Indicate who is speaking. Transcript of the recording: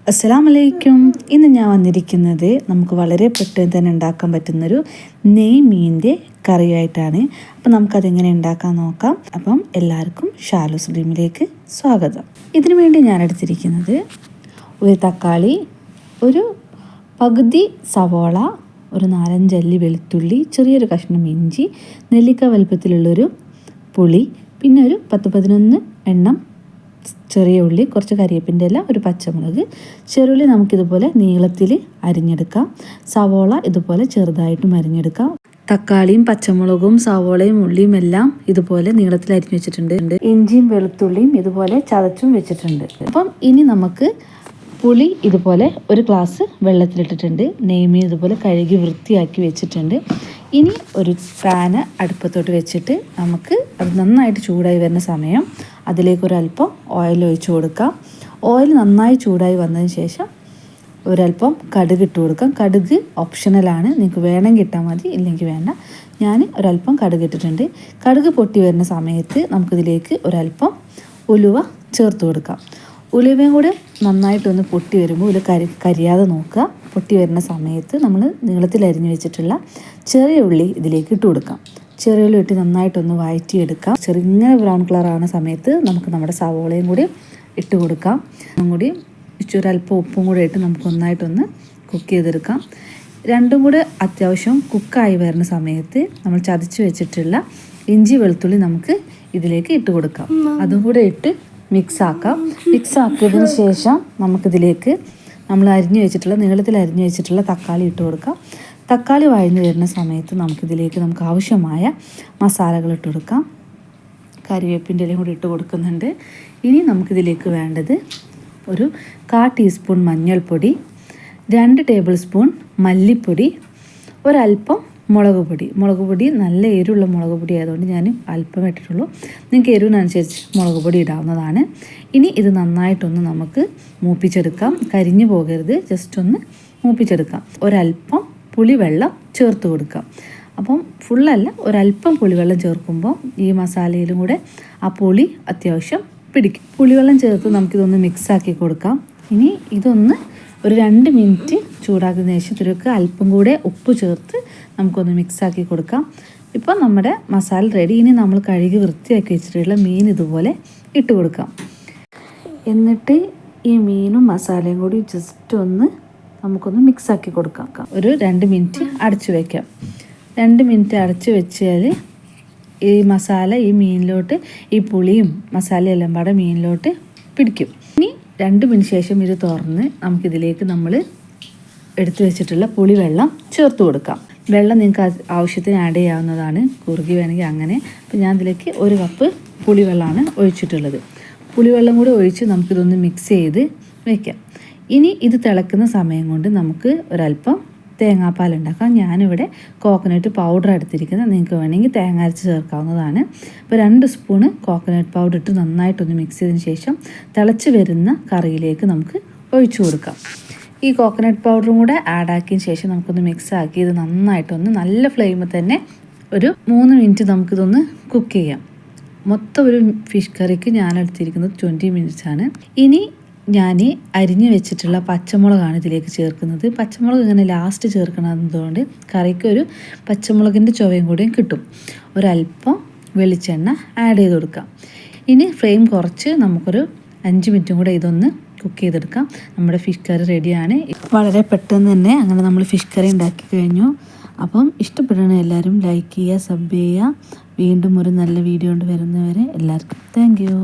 Speaker 1: അസ്സലാമലൈക്കും. ഇന്ന് ഞാൻ വന്നിരിക്കുന്നത് നമുക്ക് വളരെ പെട്ടെന്ന് തന്നെ ഉണ്ടാക്കാൻ പറ്റുന്നൊരു നെയ്മീൻ്റെ കറിയായിട്ടാണ്. അപ്പം നമുക്കതെങ്ങനെ ഉണ്ടാക്കാൻ നോക്കാം. അപ്പം എല്ലാവർക്കും ഷാലൂസ് ഡ്രീമിലേക്ക് സ്വാഗതം. ഇതിനു വേണ്ടി ഞാൻ എടുത്തിരിക്കുന്നത് ഒരു തക്കാളി, ഒരു പകുതി സവോള, ഒരു 4-5 അല്ലി വെളുത്തുള്ളി, ചെറിയൊരു കഷ്ണം ഇഞ്ചി, നെല്ലിക്ക വലുപ്പത്തിലുള്ളൊരു പുളി, പിന്നെ ഒരു 10-11 എണ്ണം ചെറിയ ഉള്ളി, കുറച്ച് കരിവേപ്പിൻ്റെ ഇല, ഒരു പച്ചമുളക്. ചെറുള്ളി നമുക്കിതുപോലെ നീളത്തിൽ അരിഞ്ഞെടുക്കാം. സവോള ഇതുപോലെ ചെറുതായിട്ടും അരിഞ്ഞെടുക്കാം. തക്കാളിയും പച്ചമുളകും സവോളയും ഉള്ളിയും എല്ലാം ഇതുപോലെ നീളത്തിൽ അരിഞ്ഞു വെച്ചിട്ടുണ്ട്. ഇഞ്ചിയും വെളുത്തുള്ളിയും ഇതുപോലെ ചതച്ചും വെച്ചിട്ടുണ്ട്. അപ്പം ഇനി നമുക്ക് പുളി ഇതുപോലെ ഒരു ഗ്ലാസ് വെള്ളത്തിലിട്ടിട്ടുണ്ട്. നെയ്മീൻ ഇതുപോലെ കഴുകി വൃത്തിയാക്കി വെച്ചിട്ടുണ്ട്. ഇനി ഒരു പാന് അടുപ്പത്തോട്ട് വെച്ചിട്ട് നമുക്ക് അത് നന്നായിട്ട് ചൂടായി വരുന്ന സമയം അതിലേക്കൊരല്പം ഓയിൽ ഒഴിച്ച് കൊടുക്കാം. ഓയിൽ നന്നായി ചൂടായി വന്നതിന് ശേഷം ഒരല്പം കടുക് ഇട്ട് കൊടുക്കാം. കടുക് ഓപ്ഷണലാണ്, നിങ്ങൾക്ക് വേണമെങ്കിൽ ഇട്ടാൽ മതി, ഇല്ലെങ്കിൽ വേണ്ട. ഞാൻ ഒരല്പം കടുക് ഇട്ടിട്ടുണ്ട്. കടുക് പൊട്ടി വരുന്ന സമയത്ത് നമുക്കിതിലേക്ക് ഒരല്പം ഉലുവ ചേർത്ത് കൊടുക്കാം. ഉലുവയും കൂടെ നന്നായിട്ടൊന്ന് പൊട്ടി വരുമ്പോൾ കരിയാതെ നോക്കുക. പൊട്ടി വരുന്ന സമയത്ത് നമ്മൾ നീളത്തിൽ അരിഞ്ഞു വെച്ചിട്ടുള്ള ചെറിയ ഉള്ളി ഇതിലേക്ക് ഇട്ട് കൊടുക്കാം. ചെറിയ ഉള്ളി ഇട്ട് നന്നായിട്ടൊന്ന് വഴറ്റിയെടുക്കാം. ചെറുങ്ങനെ ബ്രൗൺ കളറാണ് സമയത്ത് നമുക്ക് നമ്മുടെ സവോളയും കൂടി ഇട്ട് കൊടുക്കാം. കൂടി ഒരല്പം ഉപ്പും കൂടെ ഇട്ട് നമുക്ക് നന്നായിട്ടൊന്ന് കുക്ക് ചെയ്തെടുക്കാം. രണ്ടും കൂടെ അത്യാവശ്യം കുക്കായി വരുന്ന സമയത്ത് നമ്മൾ ചതച്ച് വെച്ചിട്ടുള്ള ഇഞ്ചി വെളുത്തുള്ളി നമുക്ക് ഇതിലേക്ക് ഇട്ട് കൊടുക്കാം. അതും കൂടെ ഇട്ട് മിക്സ് ആക്കിയതിന് ശേഷം നമുക്കിതിലേക്ക് നമ്മൾ നീളത്തിൽ അരിഞ്ഞു വെച്ചിട്ടുള്ള തക്കാളി ഇട്ട് കൊടുക്കാം. തക്കാളി വഴഞ്ഞു വരുന്ന സമയത്ത് നമുക്ക് ആവശ്യമായ മസാലകൾ ഇട്ട് കൊടുക്കാം. കരിവേപ്പിൻ്റെ ഇലയും കൂടി ഇട്ട് കൊടുക്കുന്നുണ്ട്. ഇനി നമുക്കിതിലേക്ക് വേണ്ടത് ഒരു 1/4 ടീസ്പൂൺ മഞ്ഞൾപ്പൊടി, 2 ടേബിൾ സ്പൂൺ മല്ലിപ്പൊടി, ഒരല്പം മുളക് പൊടി നല്ല എരിവുള്ള മുളക് പൊടി ആയതുകൊണ്ട് ഞാൻ അല്പം ഇട്ടിട്ടുള്ളൂ. നിങ്ങൾക്ക് എരിവിനനുസരിച്ച് മുളക് പൊടി ഇടാവുന്നതാണ്. ഇനി ഇത് നന്നായിട്ടൊന്ന് നമുക്ക് മൂപ്പിച്ചെടുക്കാം. കരിഞ്ഞു പോകരുത്, ജസ്റ്റ് ഒന്ന് മൂപ്പിച്ചെടുക്കാം. ഒരല്പം പുളിവെള്ളം ചേർത്ത് കൊടുക്കാം. അപ്പം ഫുള്ളല്ല, ഒരല്പം പുളിവെള്ളം ചേർക്കുമ്പോൾ ഈ മസാലയിലും കൂടെ ആ പുളി അത്യാവശ്യം പിടിക്കും. പുളിവെള്ളം ചേർത്ത് നമുക്കിതൊന്ന് മിക്സാക്കി കൊടുക്കാം. ഇനി ഇതൊന്ന് ഒരു 2 മിനിറ്റ് ചൂടാക്കുന്ന ശേഷം ഇതിലേക്ക് അല്പം കൂടെ ഉപ്പ് ചേർത്ത് നമുക്കൊന്ന് മിക്സാക്കി കൊടുക്കാം. ഇപ്പോൾ നമ്മുടെ മസാല റെഡി. ഇനി നമ്മൾ കഴുകി വൃത്തിയാക്കി വെച്ചിട്ടുള്ള മീൻ ഇതുപോലെ ഇട്ട് കൊടുക്കാം. എന്നിട്ട് ഈ മീനും മസാലയും കൂടി ജസ്റ്റ് ഒന്ന് നമുക്കൊന്ന് മിക്സാക്കി കൊടുക്കാം. ഒരു 2 മിനിറ്റ് അടച്ചു വയ്ക്കാം. 2 മിനിറ്റ് അടച്ചു വെച്ചാൽ ഈ മസാല ഈ മീനിലോട്ട്, ഈ പുളിയും മസാലയും എല്ലാം പാടെ മീനിലോട്ട് പിടിക്കും. ഇനി 2 മിനിറ്റ് ശേഷം ഇത് തുറന്ന് നമുക്കിതിലേക്ക് നമ്മൾ എടുത്തു വെച്ചിട്ടുള്ള പുളിവെള്ളം ചേർത്ത് കൊടുക്കാം. വെള്ളം നിങ്ങൾക്ക് ആവശ്യത്തിന് ആഡ് ചെയ്യാവുന്നതാണ്, കുറുകി വേണമെങ്കിൽ അങ്ങനെ. അപ്പോൾ ഞാൻ ഇതിലേക്ക് 1 കപ്പ് പുളിവെള്ളമാണ് ഒഴിച്ചിട്ടുള്ളത്. പുളിവെള്ളം കൂടി ഒഴിച്ച് നമുക്കിതൊന്ന് മിക്സ് ചെയ്ത് വയ്ക്കാം. ഇനി ഇത് തിളക്കുന്ന സമയം കൊണ്ട് നമുക്ക് ഒരല്പം തേങ്ങാപ്പാൽ ഉണ്ടാക്കാം. ഞാനിവിടെ കോക്കനട്ട് പൗഡർ എടുത്തിരിക്കുന്നത്, നിങ്ങൾക്ക് വേണമെങ്കിൽ തേങ്ങ അരച്ച് ചേർക്കാവുന്നതാണ്. അപ്പോൾ 2 സ്പൂണ് കോക്കനട്ട് പൗഡർ ഇട്ട് നന്നായിട്ടൊന്ന് മിക്സ് ചെയ്തതിന് ശേഷം തിളച്ച് വരുന്ന കറിയിലേക്ക് നമുക്ക് ഒഴിച്ചു കൊടുക്കാം. ഈ കോക്കനട്ട് പൗഡറും കൂടെ ആഡ് ആക്കിയതിന് ശേഷം നമുക്കൊന്ന് മിക്സ് ആക്കി ഇത് നന്നായിട്ടൊന്ന് നല്ല ഫ്ലെയിമിൽ തന്നെ ഒരു 3 മിനിറ്റ് നമുക്കിതൊന്ന് കുക്ക് ചെയ്യാം. മൊത്തം ഒരു ഫിഷ് കറിക്ക് ഞാൻ എടുത്തിരിക്കുന്നത് 20 മിനിറ്റ്സ് ആണ്. ഇനി ഞാൻ അരിഞ്ഞു വെച്ചിട്ടുള്ള പച്ചമുളകാണ് ഇതിലേക്ക് ചേർക്കുന്നത്. പച്ചമുളക് ഇങ്ങനെ ലാസ്റ്റ് ചേർക്കണതുകൊണ്ട് കറിക്ക് ഒരു പച്ചമുളകിൻ്റെ ചുവയും കൂടിയും കിട്ടും. ഒരല്പം വെളിച്ചെണ്ണ ആഡ് ചെയ്ത് കൊടുക്കാം. ഇനി ഫ്ലെയിം കുറച്ച് നമുക്കൊരു 5 മിനിറ്റും കൂടെ ഇതൊന്ന് കുക്ക് ചെയ്തെടുക്കാം. നമ്മുടെ ഫിഷ് കറി റെഡിയാണ്. വളരെ പെട്ടെന്ന് തന്നെ അങ്ങനെ നമ്മൾ ഫിഷ് കറി ഉണ്ടാക്കി കഴിഞ്ഞു. അപ്പം ഇഷ്ടപ്പെടുന്ന എല്ലാവരും ലൈക്ക് ചെയ്യുക, സബ് ചെയ്യുക. വീണ്ടും ഒരു നല്ല വീഡിയോ കൊണ്ട് വരുന്നവരെ എല്ലാവർക്കും താങ്ക് യു.